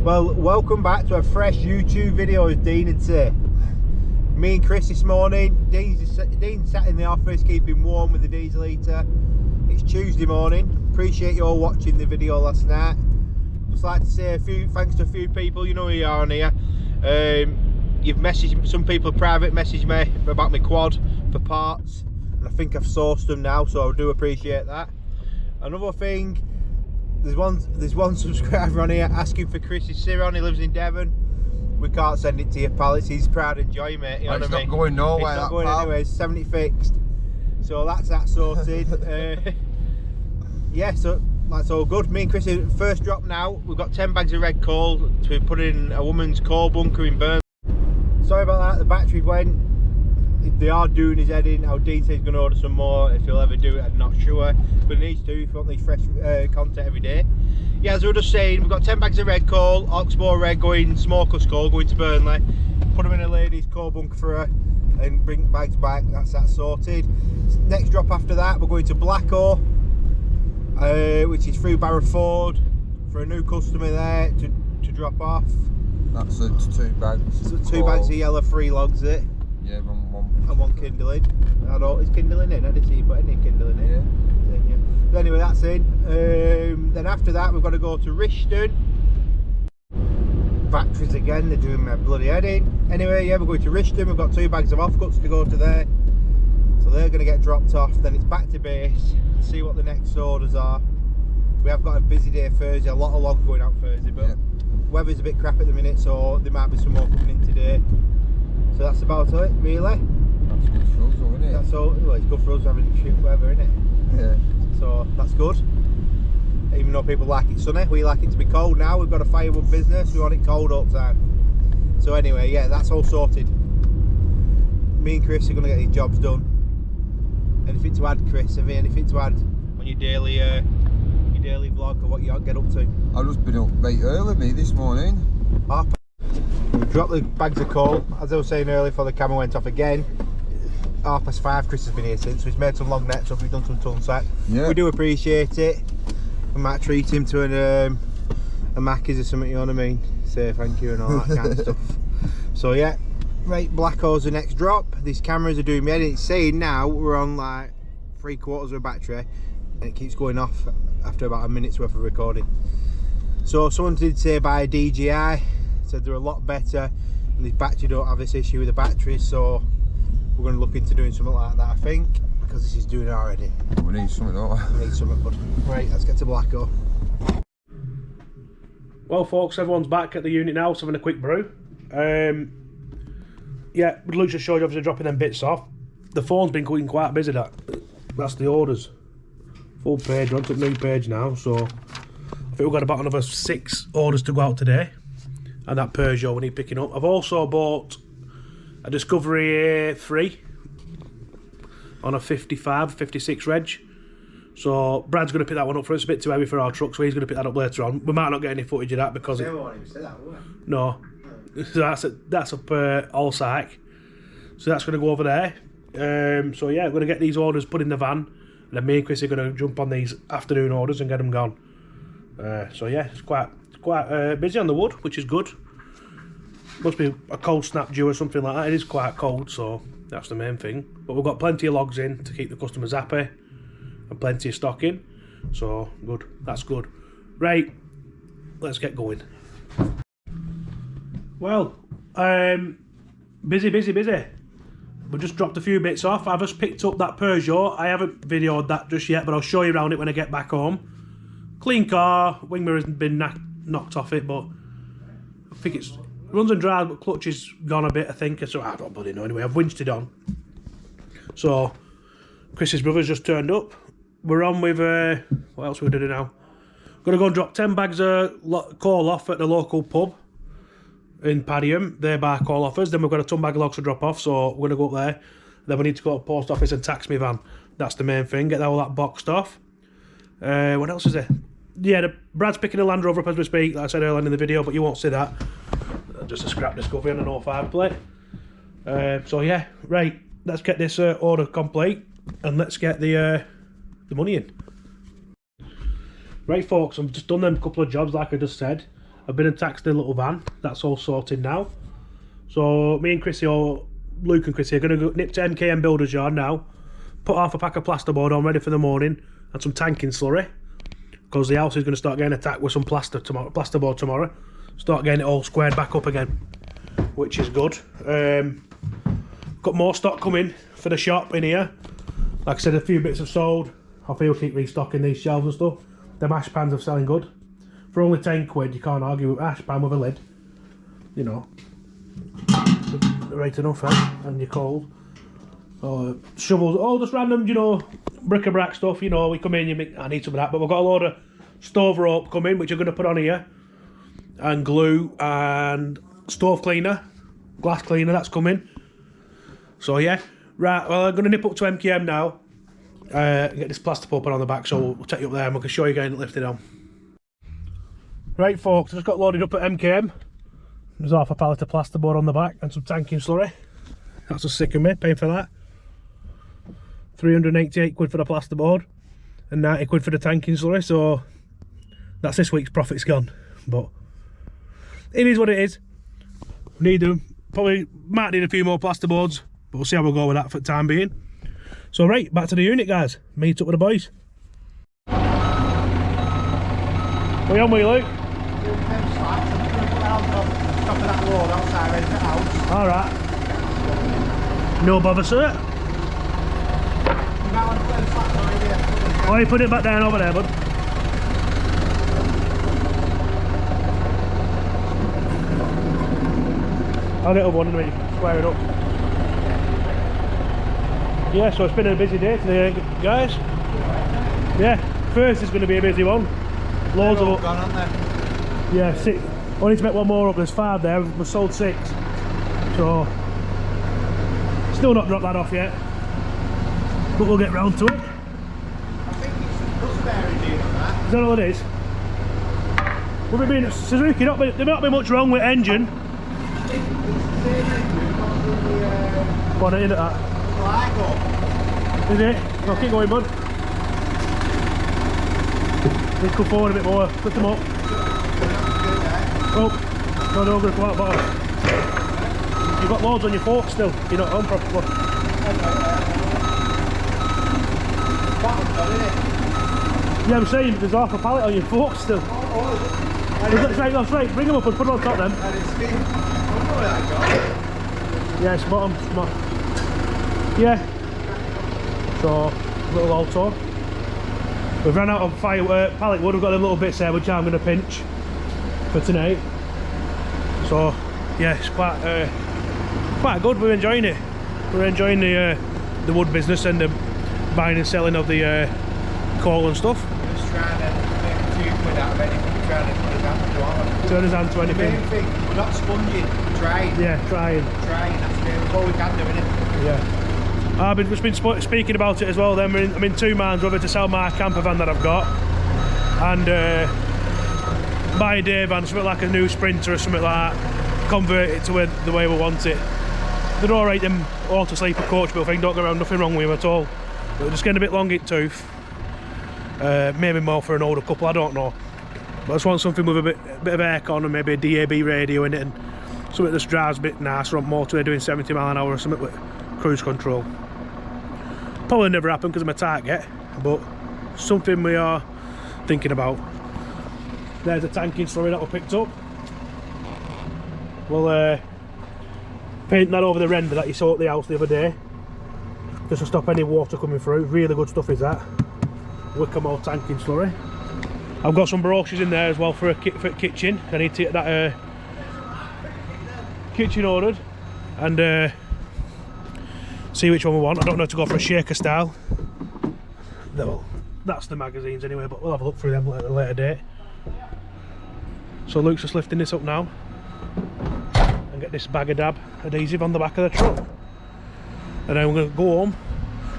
Well, welcome back to a fresh YouTube video, as Dean would say. Me and Chris this morning. Dean sat in the office keeping warm with the diesel heater. It's Tuesday morning. Appreciate you all watching the video last night. Just like to say thanks to a few people. You know who you are on here. You've messaged, some people private messaged me about my quad for parts, and I think I've sourced them now, so I do appreciate that. Another thing, there's one subscriber on here asking for Chris's Ciron. He lives in Devon. We can't send it to you, pal. It's his pride and joy, mate. You know what I mean? It's not going nowhere. It's not going anywhere. It's 70 fixed. So that's that sorted. Yeah, so that's all good. Me and Chris, first drop now. We've got 10 bags of red coal to be put in a woman's coal bunker in Burnley. Sorry about that. The battery went. They are doing his head in. How Dean says he's going to order some more. If he'll ever do it, I'm not sure, but he needs to if you want these fresh content every day. Yeah, as we were just saying, we've got 10 bags of red coal, oxbow red going, smokeless coal going to Burnley. Put them in a lady's coal bunker for her and bring bags back. That's that sorted. Next drop after that, we're going to Blacko, which is through Barrowford for a new customer there to drop off. That's it, 2 bags. So 2 bags of yellow, 3 logs it. Yeah, one. And 1 kindling. I don't, is kindling in? I didn't see you put any kindling in. Yeah. But anyway, that's in. Then after that, we've got to go to Rishton. Batteries again, they're doing my bloody head in. Anyway, yeah, we're going to Rishton. We've got 2 bags of offcuts to go to there. So they're going to get dropped off. Then it's back to base, see what the next orders are. We have got a busy day Thursday, a lot of logs going out Thursday, but yeah, weather's a bit crap at the minute, so there might be some more coming in today. So that's about it, really. That's good for us, though, isn't it? That's all. Well, it's good for us having shit weather, isn't it? Yeah. So that's good. Even though people like it sunny, we like it to be cold now. We've got a Firewood business, we want it cold all the time. So anyway, yeah, that's all sorted. Me and Chris are going to get these jobs done. Anything to add, Chris? Have you anything to add on your daily vlog or what you get up to? I've just been up very early, me, this morning. We dropped the bags of coal, as I was saying earlier, before the camera went off again. 5:30, Chris has been here since, so he's made some long nets up, we've done some ton sack. Yeah. We do appreciate it. We might treat him to a Macca's or something, you know what I mean? Say thank you and all that kind of stuff. So yeah, right, Blacko's the next drop. These cameras are doing me edit. It's saying now we're on like 3/4 of a battery, and it keeps going off after about a minute's worth of recording. So someone did say buy a DJI, said they're a lot better, and this battery don't have this issue with the batteries, so we're going to look into doing something like that, I think, because this is doing it already. We need something, don't we? We need something, bud. Right, let's get to Blacko. Well, folks, everyone's back at the unit now, so having a quick brew. Yeah, Luke just showed you obviously dropping them bits off. The phone's been going quite busy, that's the orders. Full page, we're on to the new page now, so I think we've got about another 6 orders to go out today. And that Peugeot we need picking up. I've also bought a Discovery 3 on a 56 reg. So Brad's going to pick that one up for us. It's a bit too heavy for our truck, so he's going to pick that up later on. We might not get any footage of that because no. So that's up Allsack. So that's going to go over there. So yeah, we're going to get these orders put in the van, and then me and Chris are going to jump on these afternoon orders and get them gone. So yeah, it's quite busy on the wood, which is good. Must be a cold snap due or something like that. It is quite cold, so that's the main thing. But we've got plenty of logs in to keep the customers happy, and plenty of stock in, so good. That's good. Right, let's get going. Well, busy. We just dropped a few bits off. I've just picked up that Peugeot. I haven't videoed that just yet, but I'll show you around it when I get back home. Clean car, wing mirror hasn't been knocked off it, but I think it runs and drives, but clutch is gone a bit, I think. So I don't bloody know anyway. I've winched it on. So Chris's brother's just turned up. We're on with what else are we doing now? Gonna go and drop 10 bags of coal off at the local pub in Padiham. They buy coal offers. Then we've got a ton bag of logs to drop off, so we're gonna go up there. Then we need to go to the post office and tax my van. That's the main thing. Get all that boxed off. What else is there? Yeah, Brad's picking a Land Rover up as we speak, like I said earlier in the video, but you won't see that. Just a scrap Discovery on an 05 plate. So yeah, right, let's get this order complete and let's get the money in. Right folks, I've just done them couple of jobs like I just said. I've been and taxed the little van. That's all sorted now. So me and Chrissy, or Luke and Chrissy, are going to go nip to MKM Builders Yard now. Put half a pack of plasterboard on ready for the morning and some tanking slurry, because the house is going to start getting attacked with some plasterboard tomorrow. Start getting it all squared back up again, which is good. Got more stock coming for the shop in here. Like I said, a few bits have sold. I feel keep restocking these shelves and stuff. The mash pans are selling good. For only 10 quid, you can't argue with ash pan with a lid. You know, right enough, eh? And you're cold. Shovels, all just random, you know, bric-a-brac stuff. You know, we come in, you make, I need some of that, but we've got a load of stove rope coming, which I'm going to put on here, and glue and stove cleaner, glass cleaner, that's coming. So yeah, right. Well, I'm going to nip up to MKM now. Get this plaster put on the back, so we'll take you up there and we can show you getting it lifted on. Right, folks, I just got loaded up at MKM. There's half a pallet of plasterboard on the back and some tanking slurry. That's a sick of me, paying for that. 388 quid for the plasterboard and 90 quid for the tanking slurry, so that's this week's profits gone. But it is what it is. We need them. Probably might need a few more plasterboards, but we'll see how we'll go with that for the time being. So right, back to the unit, guys. Meet up with the boys. What are you on with, Luke? Alright. No bother, sir. Oh, you put it back down over there, bud. I'll get up one and square it up. Yeah, so it's been a busy day today, guys. Yeah, first is going to be a busy one. Loads of gone, aren't they? Yeah, 6. I need to make one more up. There's 5 there. We've sold 6. So still not dropped that off yet, but we'll get round to it. I think it's the dust bearing deal on that. Is that all it is? Will it be Suzuki? There not be much wrong with engine. Go on, into that. Is it? No, keep going, bud. Just go forward a bit more. Lift them up. Oh, no, they're all going to come out bottom. You've got loads on your fork still. You're not on properly. Yeah, I'm saying there's half a pallet on your fork still. That's right. Bring them up and put them on top then. Yeah, it's bottom. Yeah. So, little alto. We've run out of pallet wood. We've got a little bits there which I'm going to pinch for tonight. So, yeah, it's quite good. We're enjoying it. We're enjoying the wood business and the buying and selling of the coal and stuff. We're just trying to make 2 quid out of anything. We're trying to put his hand to it. Turn his hand to anything. The main thing, we're not sponging, trying. Yeah, trying. That's all we can do, innit? Yeah. I've been speaking about it as well. Then I'm in 2 minds whether to sell my camper van that I've got and buy a day van, something like a new Sprinter or something like that, convert it to the way we want it. They're alright, them auto sleeper coach built thing, don't go around, nothing wrong with them at all. But they're just getting a bit long in tooth. Maybe more for an older couple, I don't know. But I just want something with a bit of aircon and maybe a DAB radio in it, and something that drives a bit nice, or motorway doing 70 mile an hour or something with cruise control. Probably never happen because I'm a target, but something we are thinking about. There's a tanking slurry that we picked up. We'll paint that over the render that you saw at the house the other day, just to stop any water coming through. Really good stuff is that. Wickham tanking slurry. I've got some brochures in there as well for a kitchen. I need to get that kitchen ordered and see which one we want. I don't know if to go for a shaker style. Well, that's the magazines anyway, but we'll have a look through them at a later date. So Luke's just lifting this up now and get this bag of dab adhesive on the back of the truck. And then we're going to go home,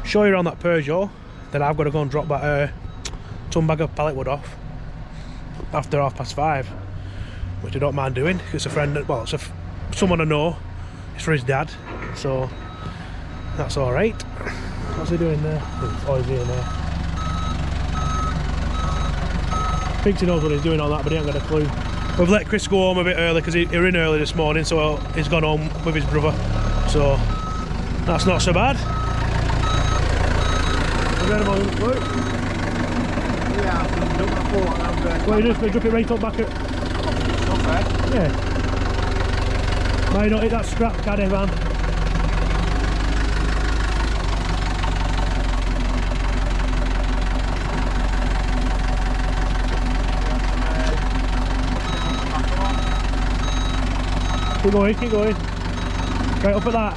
show you around that Peugeot. Then I've got to go and drop that ton bag of pallet wood off after 5:30, which I don't mind doing. It's a friend, well, it's someone I know. It's for his dad, so that's all right. What's he doing there? Oh, he's in there. Thinks he knows what he's doing on that, but he ain't got a clue. We've let Chris go home a bit early because he were in early this morning, so he's gone home with his brother. So that's not so bad. What you just drop it right up back at... Okay. Yeah. Might not hit that scrap caddy van. Keep going, keep going. Right up at that.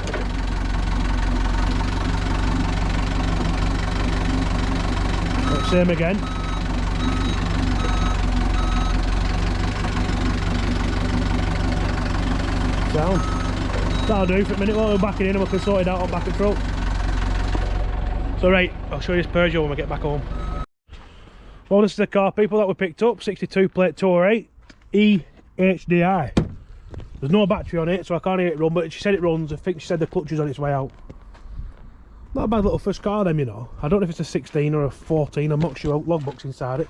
Right, same again. Sound. That'll do for a minute. While we're backing in and we can sort it out on back of truck. So right, I'll show you this Peugeot when we get back home. Well, this is the car, people, that we picked up. 62 plate 208 EHDI. There's no battery on it, so I can't hear it run, but she said it runs. I think she said the clutch is on its way out. Not a bad little first car, them, you know. I don't know if it's a 16 or a 14, I'm not sure. Logbook's inside it.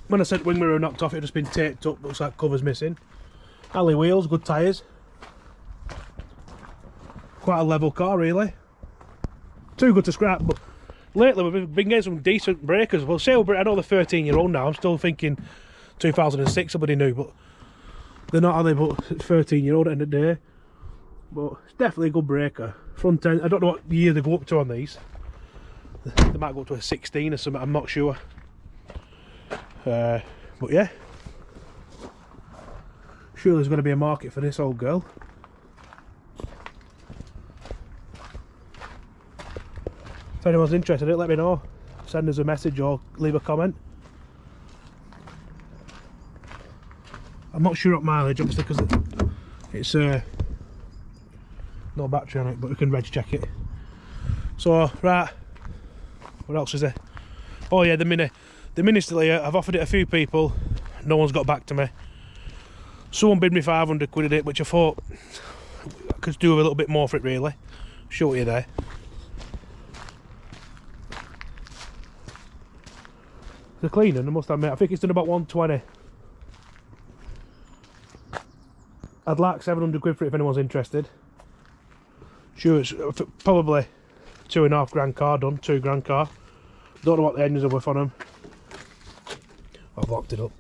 When I said wing mirror knocked off, it had just been taped up, looks like cover's missing. Alley wheels, good tyres. Quite a level car, really. Too good to scrap, but lately we've been getting some decent breakers. Well, say I know they're 13-year-old now, I'm still thinking 2006 somebody new, but they're not, are they? But it's 13-year-old at the end of the day. But it's definitely a good breaker. Front end, I don't know what year they go up to on these. They might go up to a 16 or something, I'm not sure. But yeah. Surely there's going to be a market for this old girl. If anyone's interested in it, let me know. Send us a message or leave a comment. I'm not sure what mileage, obviously, because it's no battery on it, but we can reg check it. So, right, what else is there? Oh yeah, the Mini. The Mini's still here. I've offered it a few people. No one's got back to me. Someone bid me 500 quid at it, which I thought I could do a little bit more for it, really. Show you there. The cleaning, I must admit, I think it's done about 120. I'd like 700 quid for it if anyone's interested. Sure, it's probably £2.5 grand car done, £2 grand car. Don't know what the engines are worth on them. I've locked it up.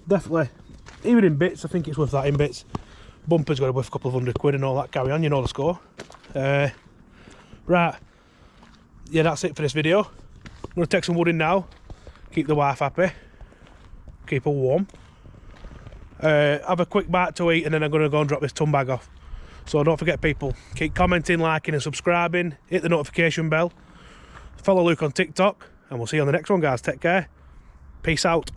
Definitely, even in bits, I think it's worth that in bits. Bumper's got to worth a couple of hundred quid and all that, carry on, you know the score. Right, yeah, that's it for this video. I'm going to take some wood in now, keep the wife happy, keep her warm. Have a quick bite to eat and then I'm going to go and drop this ton bag off. So don't forget, people, keep commenting, liking and subscribing, hit the notification bell, follow Luke on TikTok, and we'll see you on the next one, guys. Take care, peace out.